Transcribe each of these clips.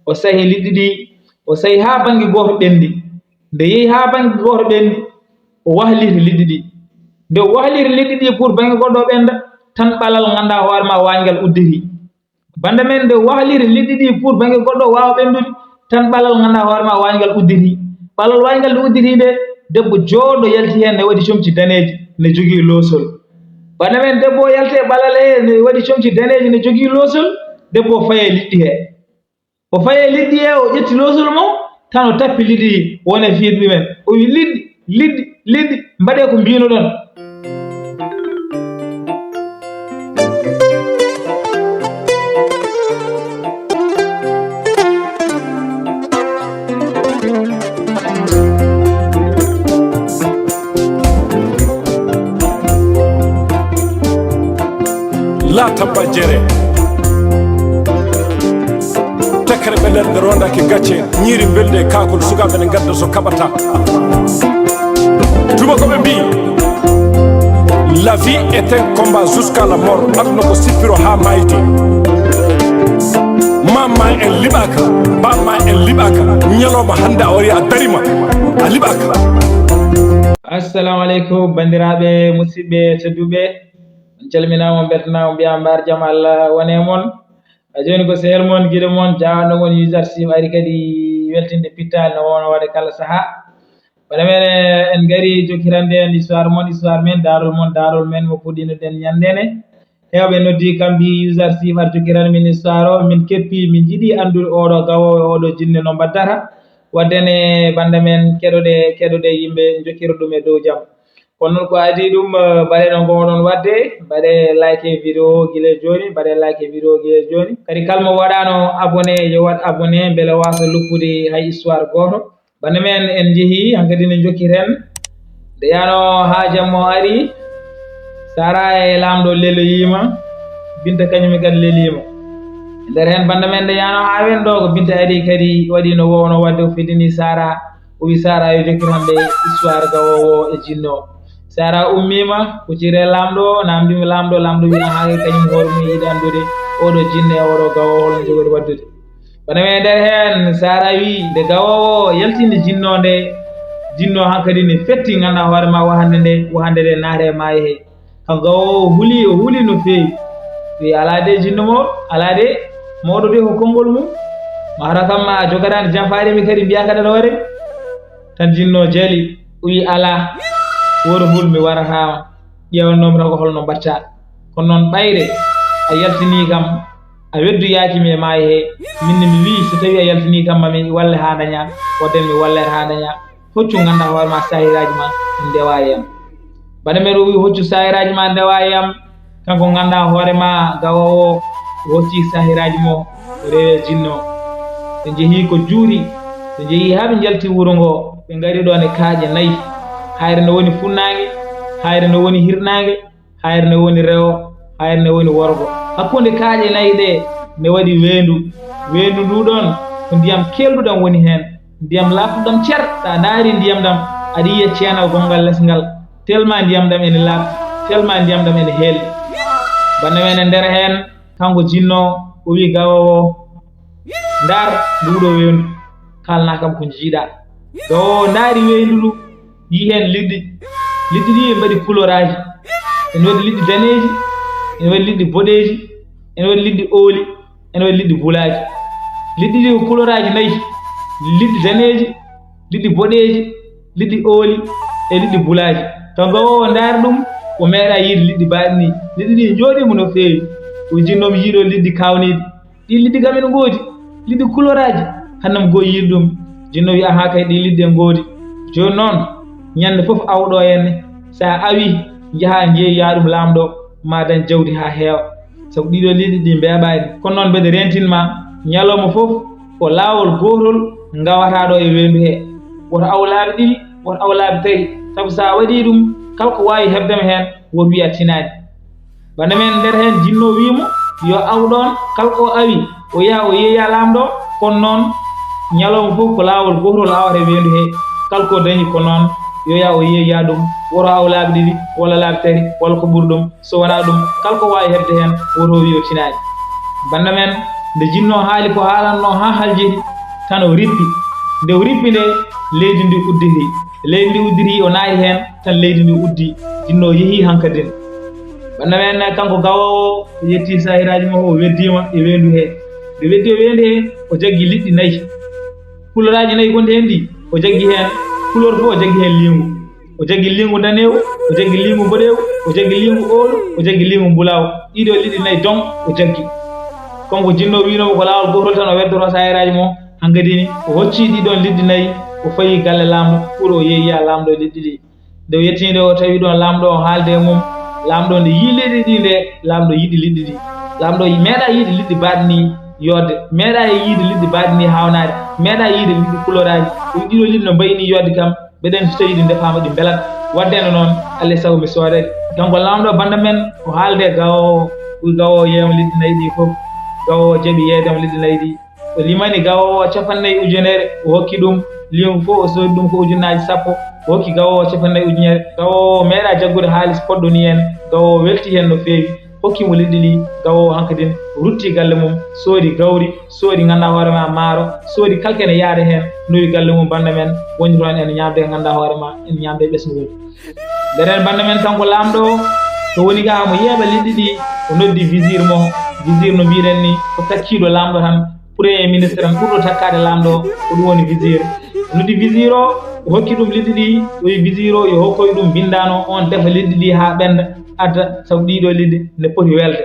o sahi liɗɗi ɗi o sahi haa bange gooto ɓendi nde yehi haa bange gooto ɓendi o wahliri liɗɗi ɗi nde o wahliri liɗɗi ɗi pour bange goɗɗo ɓenda tan ɓalal ganduɗa hoore ma wangal uddiri banda men nde wahliri liɗɗi ɗi pour bange goɗɗo waawa ɓendude tan ɓalal ganduɗa hoore ma wangal uddiri ɓalal wangal nde uddiri nde debbo jooɗo yalti heen ne waɗi comci daneeji ne jogii loosol banda men debbo o yalte ɓalal he ne waɗi comci daneeji ne jogii loosol debbo o faye liɗɗi he o faye liɗɗi he o ƴetti loosol mum tan o tappi liɗɗi wone fiiɗi men o wi liɗɗi mbaɗe ko mbino ɗon la tabba jere tekere ɓe nder rondake gacce ñiiri belde kakol sukaɓe ne gadda so kaɓata tubakoɓe mbi la vie est un combat jusqu'à la mort aduna ko sippiro ha maydi mamma en liɓaka bamma en liɓaka ñalowma hande a wari a darima a liɓaka. assalamu aleykum bandiraɓe musidɓe tedduɓe on calminama beltanama mbiya mbar jaam Allah wone moon joni ko sehel moon guiɗo moon jawano moon YOUZARSIF ari kadi weltinde pittali no wona waɗe kala saaha wona men en gari jokirande en histoire men daarol men mo puɗɗinoɗen ñandene hewɓe noddi kam mbi YOUZARSIF ar jokiran min histoire o min keppi min jiiɗi andude oɗo gawowo oɗo jinne no mbaddata waddene banda men keɗoɗe yimɓe jokira ɗum e dow jaam kono noon ko adi ɗum mbaɗe no gowɗon wadde mbaɗe like vidéo guila joni mbaɗe like vidéo guila joni kadi kalmo waɗano abonné yo waɗ abonné beele wasa luppude hay histoire goto bande men en jeehi hankkadi ne jokkiren nde yano ha jammo ari sara e lamɗo leloyima binta kañumi kadi lelima nder hen bande men nde yano ha wen ɗo ko binta ari kadi waɗi no wowno wadde o fidini sara o wi sara yo jokkiranɓe histoire gawowo e jinno sara ummima kuccire lamɗo namdimi lamɗo wi ahake kañum hoore mum yiɗi andude oɗo jinne e oɗo gawowo holno jogori waddude bana men nder hen sara wi nde gawowo yaltinde jinno hankkadi ne fetti ganduɗa hoore ma wahande nde naate e maayo he kan gawowo o huuli no feewi wi ala de jinno mo ala de mawɗo de ko konngol mum mata kam a jogatande janfarimi kadi mbiyaka ɗaɗa waɗe tan jinno jaali wi ala woto hulmi waratama ƴewannomi tan ko holno mbatta kono noon ɓayre a yaltini kam a weddoyakimi e maayo he minne mi wi so tawi a yaltini kam mami walle ha daña wadden mi wallete ha daña hoccu ganduɗa hoore ma sahiraji ma ndewa e yam bana men o wi hoccu sahiraji ma ndewa e yam kanko ganduɗa hoore ma gawowo hocci sahiraji mo rewe jinno ɓe jeehi ko juuɗi ɓe jeehi ha ɓe jalti wuuro ngo ɓe gari ɗon e kaaƴe 4 hayre ne woni funnaange hayre ne woni hirnaange hayre ne woni rewo hayre ne woni worgo hakkunde kaaƴe 4 ɗe ne waɗi weendu nduɗon ko ndiyam kelduɗam woni heen ndiyam laaɓtuɗam cer sa daari ndiyam ɗam aɗa yiya ceenal gongal lesngal tellement ndiyam ɗam ene laaɓti tellement ndiyam ɗam ene heelɗi bande men e nder heen kanko jinno o wi gawowo ndar nduɗo weendu kalna kam ko jiiɗa gawowo ndaari weendu ndu yi heen liɗɗi ɗi ɓe mbaɗi couleur aji ene waɗi liɗɗi daneeji ene waɗi liɗɗi boɗeeji ene waɗi liɗɗi ooli ene waɗi liɗɗi bulaaji liɗɗi ɗi ko couleur aji 4 liɗɗi daneeji liɗɗi boɗeeji liɗɗi ooli e liɗɗi bulaaji to gawowo ndaari ɗum o meeɗa yiide liɗɗi baaɗi ni liɗɗi ɗi jooɗima no feewi o jinnomi yiiɗo liɗɗi kawniiɗi ɗi liɗɗi kam ene ngoodi liɗɗi couleur aji hannam goo yiide ɗum jinno wi aha kay ɗi liɗɗi e ngoodi joni noon ñande fof awɗo henne sa awi jaha jeeya ɗum lamɗo ma dañ jawdi ha heewa sabu ɗiɗo liɗɗi ɗi mbeɓani kono noon mbeɗa rentинma ñalawma fof ko laawol gotol gawataɗo e wendu he woto aw laaɓi 2 woto aw laaɓi 3 sabu sa waɗi ɗum kala ko wawi hebdema hen woto wiya tinani bande men nder hen jinno wimo yo aw ɗon kala ko awi o yaha o yeeya lamɗo kono noon ñalawma fof ko laawol gotol awata e wendu he kala ko dañi ko noon yo yaha o yeeya ɗum woto aw laaɓi 2 walla laaɓi 3 walla ko ɓuri ɗum so wona ɗum kala ko wawi hebde hen woto wi o tinani bande men nde jinno haali ko haalanno ha haljini tan o rippi nde o rippi nde leydi ndi uddiri leydi ndi uddiri o naayi heen tan leydi ndi uddi jinno yehi hankadin banda men kanko gawowo yetti sahiraji makko o weddima e wendu he nde weddi o wendu he o jaggi liɗɗi 4 kuloraaji 4 gonɗi hen ɗi o jaggi heen couleur fof o jaggi heen lingu o jaggi lingu danewu o jaggi lingu boɗewu o jaggi lingu oolu o jaggi lingu mbulaw ɗiɗo liɗɗi 4 don o jaggi konko jinno winomo ko laawol gotol tan o weddoro sahiraji mo hangadini o hocci ɗiɗon liɗɗi 4 o fayi galle laamɗo pour o yeeyiya laamɗo liɗɗi ɗi nde o yettinde o tawi ɗon laamɗo o haalde mum laamɗo nde yii liɗɗi ɗi nde laamɗo yiɗi liɗɗi ɗi laamɗo meeɗa yiide liɗɗi baaɗi ni yodde meeɗa e yiide liɗɗi baaɗi ni hawnade meeɗa yiide liɗɗi couleuraji ɗiɗo liɗɗi no mbayni yodde kam ɓeɗen so tawi ɗi ndefama ɗi belat waddeno noon allah sago mi soodede donc laamɗo banda men o haalde gawowo gawowo yeema liɗɗi 4 ɗi fof gawowo jaɓi yeedema liɗɗi 4 ɗi o limani gawowo 50 ujunere o hokki ɗum limu fof o soodi ɗum ko ujunnaji 10 o hokki gawowo 50 ujunere gawowo meeɗa jaggude haalis poɗɗo ni hen gawowo welti hen no feewi hokkimo liɗɗi ɗi gawowo hankadin rutti galle mum soodi gawri soodi ganduɗa hoore ma maaro soodi kalkene yaade hen nowi galle mum banda men woni toon en ñamde ganduɗa hoore ma en ñamde ɓesgol nderen banda men kanko laamɗo to woni ga mo yeeɓa liɗɗi ɗi o noddi visir mo visir no mbiɗen ni ko takkiɗo laamɗo tan premier ministre tan ɓurɗo takkade laamɗo ko ɗum woni visir o noddi visir o hokki ɗum liɗɗi ɗi o wi visir o yo hokkoye ɗum bindano on defa liɗɗi ɗi ha ɓenda adda sabu ɗiɗo liɗɗi ne poti welde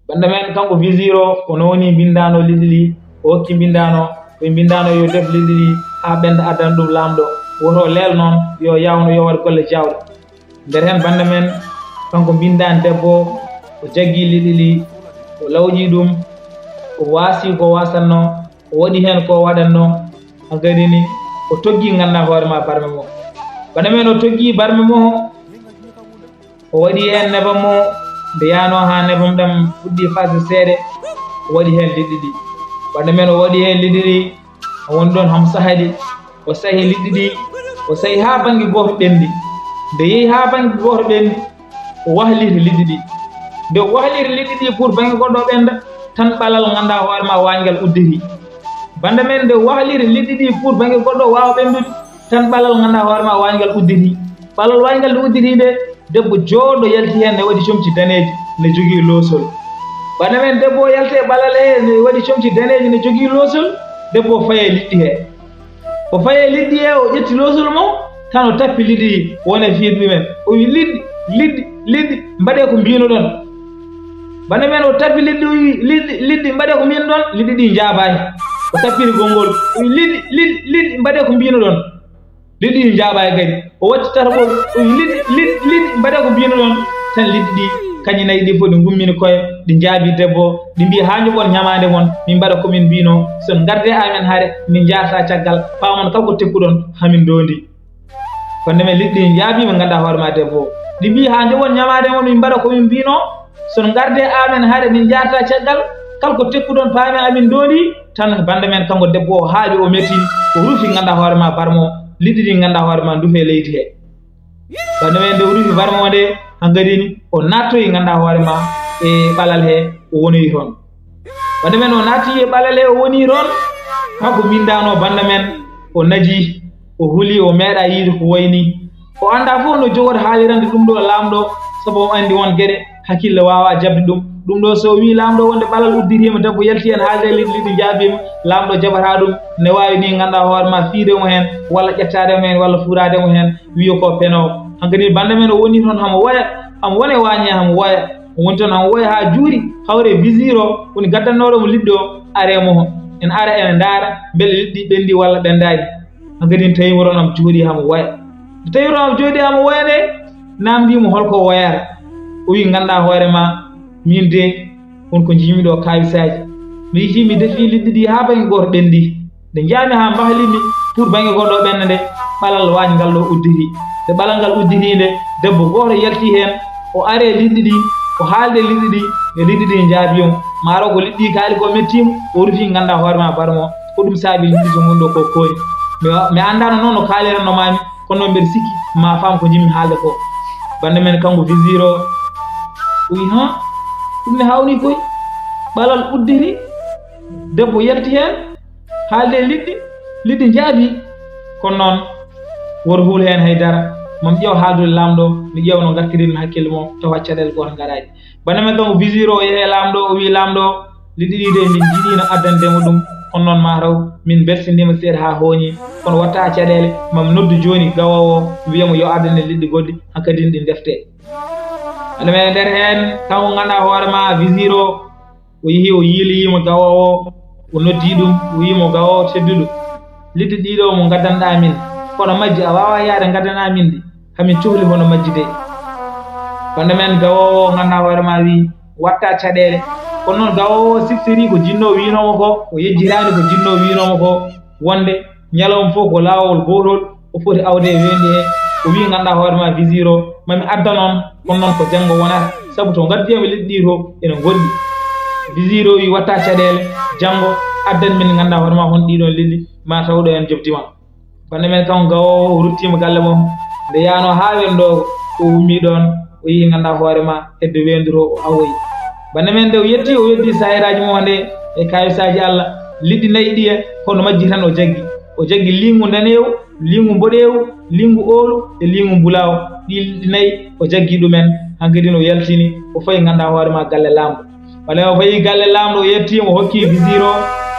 banda men kanko visir o no woni bindano liɗɗi ɗi o hokki bindano o bindano yo def liɗɗi ɗi ha ɓenda addana ɗum laamɗo woto leel noon yo yawno yo waɗ golle jawɗe nder hen banda men kanko bindani debbo o jaggi liɗɗi ɗi o lawƴi ɗum o waasi ko wasanno o waɗi hen ko waɗanno hankkadini o toggi ganduɗa hoore ma barme mo banda men o toggi barme mo o waɗi hen nebam mo nde yano ha nebam ɗam fuɗɗi fasde seeɗe o waɗi hen liɗɗi ɗi banda men o waɗi hen liɗɗi ɗi o woni ɗon ham sahadi o sahi liɗɗi ɗi o sahi ha banggue goto ɓendi nde yeehi ha banggue goto ɓendi o wahliti liɗɗi ɗi nde o wahliti liɗɗi ɗi pour banggue goɗɗo ɓenda tan ɓalal ganduɗa hoore ma wañgal udditi banda men nde wahliti liɗɗi ɗi pour banggue goɗɗo wawa ɓendude tan ɓalal ganduɗa hoore ma wañgal udditi ɓalal wañgal nde udditi nde debbo jooɗo yalti hen ne waɗi comci daneji ne jogui loosol banda men debbo o yalte ɓalal he ne waɗi comci daneji ne jogui loosol debbo o faye liɗɗi he o faye liɗɗi he o ƴetti loosol mo tan o tappi liɗɗi ɗi wone fiiɗ ɗumen o wi liɗɗi mbaɗe ko mbino ɗon banda men o tappi liɗɗi o wi liɗɗi mbaɗe ko mbino ɗon liɗɗi ɗi jaabayi o tappiri gongol o wi liɗɗi mbaɗe ko mbino ɗon liɗɗi ɗi jaabayi kadi o watti tarɓol o wi liɗɗi mbaɗe ko mbino ɗon tan liɗɗi ɗi kañi 4 ɗi fof ɗi gummini koye ɗi jaabi debbo ɗi mbi ha joɓon ñamade mon min mbaɗa komin mbino son garde amen haare min jarta caggal pamon kalko tekkuɗon hamin dondi banda men liɗɗi ɗi jaabima ganduɗa hoore ma debbo ɗi mbi ha joɓon ñamade mon min mbaɗa komin mbino son garde amen haare min jarta caggal kalko tekkuɗon paami amin dondi tan banda men kanko debbo o haaƴi o metti o rufi ganduɗa hoore ma barmo liɗɗi ɗi ganduɗa hoore ma ndufe leydi he banda men nde o rufi barmo nde hangadini o nattoyi ganduɗa hoore ma e ɓalal he o wonoyi toon banda men o natti e ɓalal he o woni toon kanko bindano banda men o naji o huuli o meeɗa yiide ko wayni o anda fof no jogota haalirande ɗum ɗo laamɗo sabu o andi won gueɗe hakkille wawa jabde ɗum ɗo so wi laamɗo wonde ɓalal uddirima debbo yalti hen haalde liɗɗi jaabima laamɗo jaɓata ɗum ne wawi ni ganduɗa hoore ma fiidemo hen walla ƴettademo hen walla fuurademo hen wiyo ko penowo hankkadi banda men o woni toon hamo woya hamo wone wañe hamo woya o woni toon hamo woya ha juuri hawre visir o woni gaddannoɗomo liɗɗi o aremo en ara ene daara beele liɗɗi ɓendi walla ɓendani hankkadi tawimo toon hamo jooɗi hamo woya tawi toon hamo jooɗi hamo woya nde namdimo holko woyata o wi ganduɗa hoore ma min de wonko jimi ɗo kawisaji mi yiti mi defi liɗɗi ɗi ha banggue goto ɓendi nde jaami ha mbahlimi pour banggue goɗɗo ɓenda nde ɓalal wañgal ɗo udditi nde ɓalal ngal udditi nde debbo goto yalti hen o are liɗɗi ɗi o haalde liɗɗi ɗi e liɗɗi ɗi jaabiyom maaro ko liɗɗi kaali ko mettimo o rufi ganduɗa hoore ma barmo ko ɗum saabi liɗɗi to gonɗo ko kooni mi andano noon no kaalirannomami kono noon mbeɗa sikki ma faam ko jimmi haalde ko bande men kanko visir o wi ha ɗum ne hawni koye ɓalal udditi debbo yalti hen haalde liɗɗi jaabi kono noon woto huul hen haydara mom ƴeew haaldude laamɗo mi ƴeew no gartirinmi hakkille mo tawa caɗele goto garaji bana men kam o visir o yeehe laamɗo o wi laamɗo liɗɗi ɗi de min jiiɗino addandemo ɗum kono noon mataw min beltindima seeɗa ha hooñi kono watta caɗele mami noddu joni gawowo wiyamo yo addane liɗɗi goɗɗi hankkadine ɗi defte aɗa men nder hen kanko ganduɗa hoorema visir o yeehi o yiiloyimo gawowo o noddi ɗum o wimo gawowo tedduɗo liɗɗi ɗiɗo mo gaddanɗa min kono majji a wawa yaade gaddana min ɗi hamin cohli hono majji de bande men gawowo ganduɗa hoorema wi watta caɗele kono noon gawowo siftiri ko jinno winomo ko o yejjirani ko jinno winomo ko wonde ñalawma fof ko lawol gotol o foti awde wendi he o wi ganduɗa hoorema visir o mami adda noon kono noon ko janggo wonata saabu to gaddiyama liɗɗi to ene goɗɗi visir o wi watta caɗele janggo addan min ganduɗa hoorema hon ɗiɗon liɗɗi ma tawɗo hen jobdima bande men kanko gawowo o ruttima galle mum nde yano ha wendo o ummi ɗon o yeehi ganduɗa hoorema hedde wenduro o awoyi bande men nde o yetti o weddi sahiraji mo nde e kayisaji Allah liɗɗi nayyi ɗi e kono majji tan o jaggi lingu danewu lingu mboɗewu lingu oolu e lingu mbulaw ɗi liɗɗi nayyi o jaggi ɗumen hankkadi no yaltini o fayi ganduɗa hoorema galle lamɗo bale o fayi galle lamɗo o yettimo o hokki visir o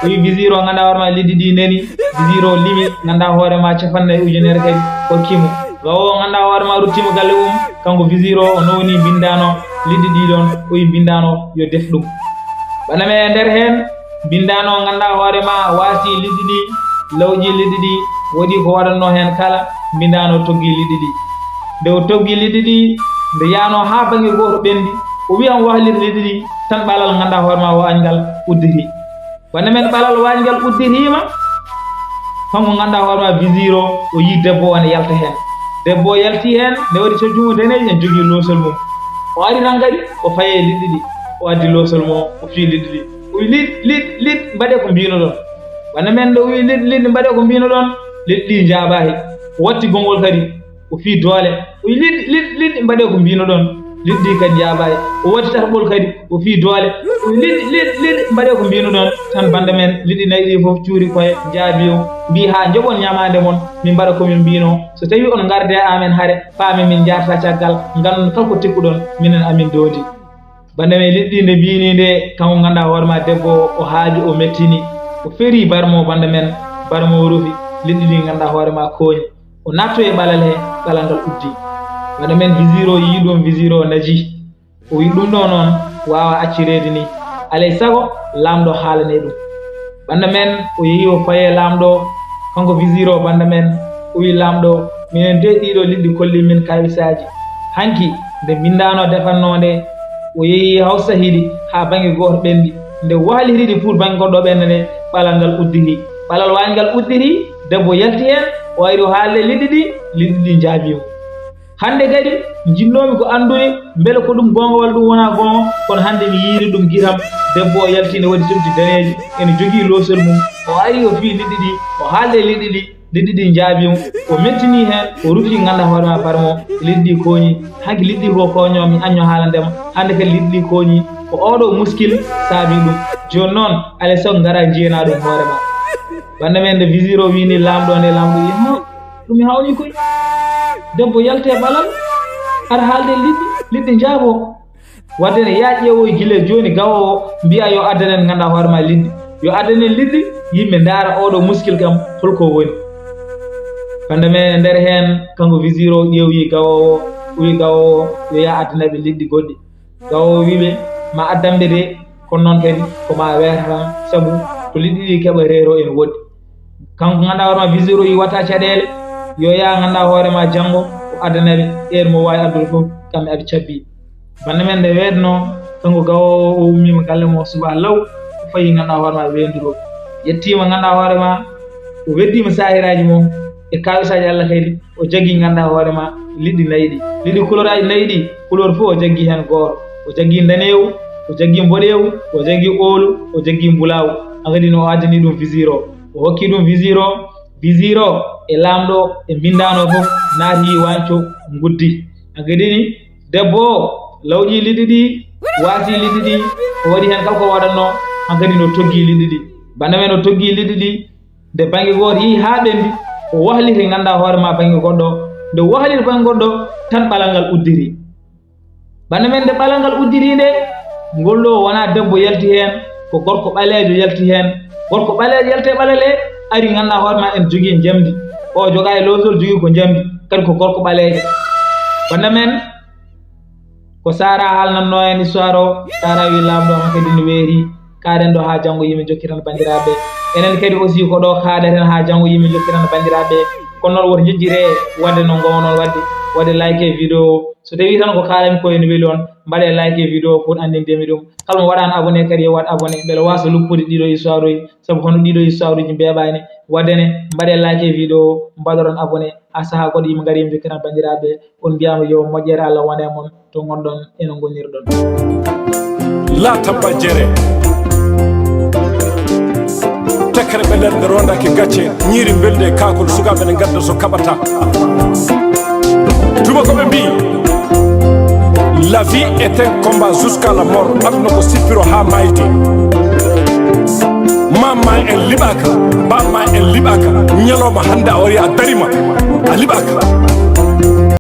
wi visir o ganduɗa hoorema liɗɗi ɗi nani visir o limi ganduɗa hoorema 50 ujunere kadi hokkimo gawowo ganduɗa hoorema ruttima galle kanko visir o nowni bindano liɗɗi ɗiɗon o wi bindano yo def ɗum bana me nder hen bindano ganduɗa hoorema waasi liɗɗi ɗi lawƴi liɗɗi ɗi waɗi ko waɗanno hen kala bindano toggi liɗɗi ɗi nde o toggi liɗɗi ɗi nde yano ha banggue goto ɓendi o wi an wahlide liɗɗi ɗi tan ɓalal ganduɗa hoorema wañgal udditi bana men ɓalal wañgal udditima kanko ganduɗa hoorema visir o yi debbo o ne yalta hen debbo yalti hen nde waɗi sojjumo daneji en jogui losol mum o ari tan kadi o faye liɗɗi ɗi o addi losol mo o fi liɗɗi ɗi o wi liɗ mbaɗe ko mbino ɗon bana men ɗo wi liɗɗi mbaɗe ko mbino ɗon liɗɗi ɗi jabahi o watti gongol kadi o fi doole o wi liɗɗi mbaɗe ko mbino ɗon liɗɗi kadi jabahi o watti tarɓol kadi o fi doole o wi liɗɗi mbaɗe ko mbino ɗon tan bande men liɗɗi nayyi ɗi fof cuuri koye jaabi o mbi ha joɓon ñamade mon min mbaɗa komin mbino so tawi on garde amen haare paami min jarta caggal ngandon kala ko tekkuɗon minen amin doodi bande men liɗɗi nde mbini nde kanko ganduɗa hoorema debbo o haaji o mettini o feri barmo bande men barmo o rufi liɗɗi ɗi ganduɗa hoorema kooñi o natto e ɓalal he ɓalal ngal uddi bande men visir o yi ɗum visir o naji o wi ɗum ɗo noon wawa accirede ni alay sago lamɗo haalane ɗum bande men o yeehi o faye lamɗo kanko visir o bande men o wi lamɗo minen de ɗiɗo liɗɗi kolli min kayisaji hanki nde bindano defannode o yeehi hawsa hiɗi ha banggue goto ɓendi nde waaliriɗi pour banggue goɗɗo ɓende nde ɓalal ngal uddiri ɓalal wañgal uddiri debbo yalti hen o ari o haalde liɗɗi ɗi jaabimo hande kadi jinnomi ko andude beele ko ɗum gonga walla ɗum wona gonga kono hande mi yiiri ɗum gitam debbo o yalti nde waɗi sumti daneji ene jogui losol mum o ari o fi liɗɗi ɗi o haalde liɗɗi ɗi jaabimo o mettini hen o rufi ganduɗa hoorema barmo liɗɗi ɗi kooñi hanki liɗɗi ko koño mi año haalandema hande kadi liɗɗi ɗi kooñi ko oɗo muskil saabi ɗum joni noon alay sago gara jiyana ɗum hoorema bande men nde visir o wini lamɗo nde lamɗo wi ɗum hawni koye debbo yalte ɓalal ara haalde liɗɗi jaabo waddene ya ƴeewo guila joni gawowo mbiya yo addanen ganduɗa hoorema liɗɗi yo addanen liɗɗi yimɓe ndaara oɗo muskil kam holko woni bande men nder hen kanko visir o ƴeewi gawowo wi gawowo yo ya addanaɓe liɗɗi goɗɗi gawowo wiɓe ma addamɓe de kono noon kadi koma weeta tan saabu to liɗɗi ɗi keeɓa reero en woɗɗi kanko ganduɗa hoorema visir o yi watta caɗele yo ya ganduɗa hoorema janggo o addanaɓe ɗen mo wawi addude fof kamɓe aɓe cabbi bande men nde weetno kanko gawowo o ummima galle mo suba law o fayi ganduɗa hoorema wenduro yettima ganduɗa hoorema o weddima sahiraji mum e kawisaji Allah kadi o jaggi ganduɗa hoorema liɗɗi nayyi ɗi liɗɗi couleur aji nayyi ɗi couleur fof o jaggi hen goto o jaggi danewu o jaggi mboɗewu o jaggi oolu o jaggi mbulawu hankadi no o addani ɗum visir o hokki ɗum visir o e lamɗo e bindano fof naati wanco guddi hankadi ni debbo o lawƴi liɗɗi ɗi waasi liɗɗi ɗi o waɗi hen kala ko waɗanno hankadi no toggi liɗɗi ɗi banda men o toggi liɗɗi ɗi nde bange goto yi ha ɓendi o wahliti ganda hoore ma bange goɗɗo nde wahliti bange goɗɗo tan ɓalal ngal uddiri banda men nde ɓalal ngal uddiri nde ngol ɗo wona debbo yalti hen ko gorko ɓalejo yalti hen gorko ɓalejo yalte ɓalal e ari ganda hoore ma en jogui jamdi o joga e lowsol jogui ko jamdi kadi ko gorko ɓalejo banda men ko Sara haalnanno en histoire o Sara wi lamɗo on kadi no weeri kaaɗen ɗo ha janggo yimɓe jokkitan bandiraɓe enen kadi aussi ko ɗo kaaɗeten ha janggo yimɓe jokkitan bandiraɓe kono noon woto jejjire wadde no gownon wadde like e vidéo so tawi tan ko kaalami koye no weeli on mbaɗe like e vidéo pour andindemi ɗum kala mo waɗano abonné kadi yo waɗ abonné beele wasa luppude ɗiɗo histoire uji saabu hono ɗiɗo histoire uji mbeɓani waddene mbaɗe like e vidéo mbaɗoron abonné ha saaha goɗɗo yimɓe gaari yimɓe jokkitan bandiraɓe on mbiyama yo moƴƴere Allah wone moon to gonɗon eno gonirɗon la tabba jere tekkere ɓe nder nde rondaki gacce ñiiri belde e kakol sukaɓe ne gadda so kaɓata tubakoɓe mbi la vie est un combat jusqu'à la mort aduna ko sippiro ha mayde mamma en liɓaka bamma en liɓaka ñalawma hande a wari a darima a liɓaka